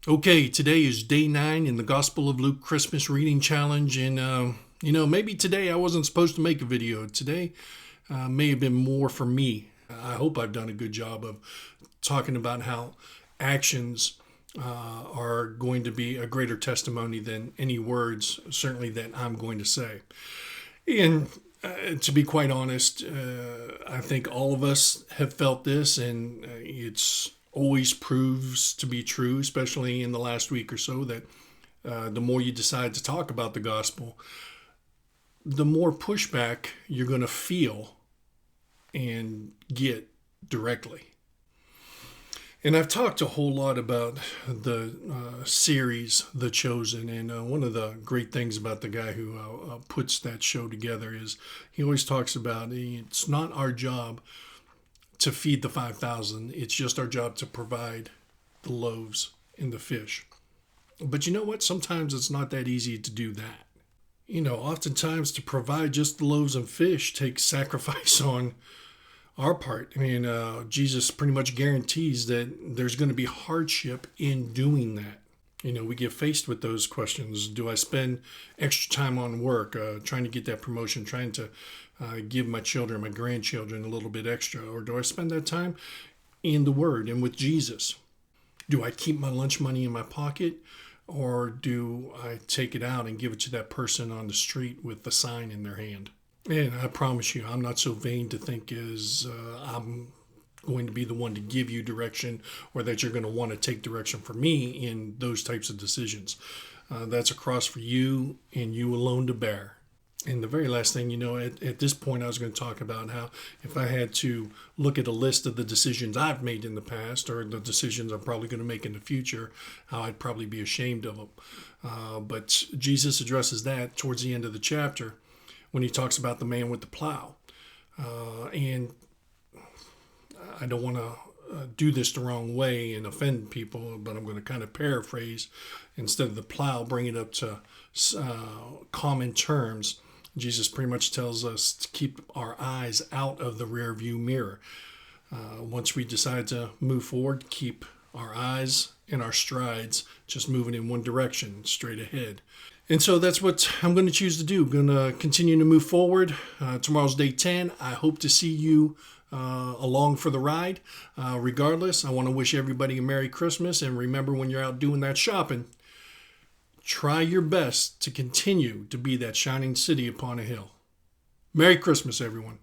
Okay, today is day 9 in the Gospel of Luke Christmas Reading Challenge, and maybe today I wasn't supposed to make a video. Today may have been more for me. I hope I've done a good job of talking about how actions are going to be a greater testimony than any words, certainly that I'm going to say. And to be quite honest, I think all of us have felt this, and it's always proves to be true, especially in the last week or so, that the more you decide to talk about the gospel, the more pushback you're going to feel and get directly. And I've talked a whole lot about the series, The Chosen, and one of the great things about the guy who puts that show together is he always talks about it's not our job to feed the 5,000. It's just our job to provide the loaves and the fish. But you know what? Sometimes it's not that easy to do that. Oftentimes to provide just the loaves and fish takes sacrifice on our part. Jesus pretty much guarantees that there's going to be hardship in doing that. We get faced with those questions. Do I spend extra time on work, trying to get that promotion, trying to give my children, my grandchildren a little bit extra? Or do I spend that time in the Word and with Jesus? Do I keep my lunch money in my pocket, or do I take it out and give it to that person on the street with the sign in their hand? And I promise you, I'm not so vain to think as I'm going to be the one to give you direction, or that you're going to want to take direction from me in those types of decisions. That's a cross for you and you alone to bear. And the very last thing, at this point, I was going to talk about how if I had to look at a list of the decisions I've made in the past, or the decisions I'm probably going to make in the future, how I'd probably be ashamed of them. But Jesus addresses that towards the end of the chapter when he talks about the man with the plow. And I don't want to do this the wrong way and offend people, but I'm going to kind of paraphrase. Instead of the plow, bring it up to common terms. Jesus pretty much tells us to keep our eyes out of the rear view mirror. Once we decide to move forward, keep our eyes and our strides just moving in one direction, straight ahead. And so that's what I'm going to choose to do. I'm going to continue to move forward. Tomorrow's day 10. I hope to see you along for the ride. Regardless, I want to wish everybody a Merry Christmas. And remember, when you're out doing that shopping, try your best to continue to be that shining city upon a hill. Merry Christmas, everyone.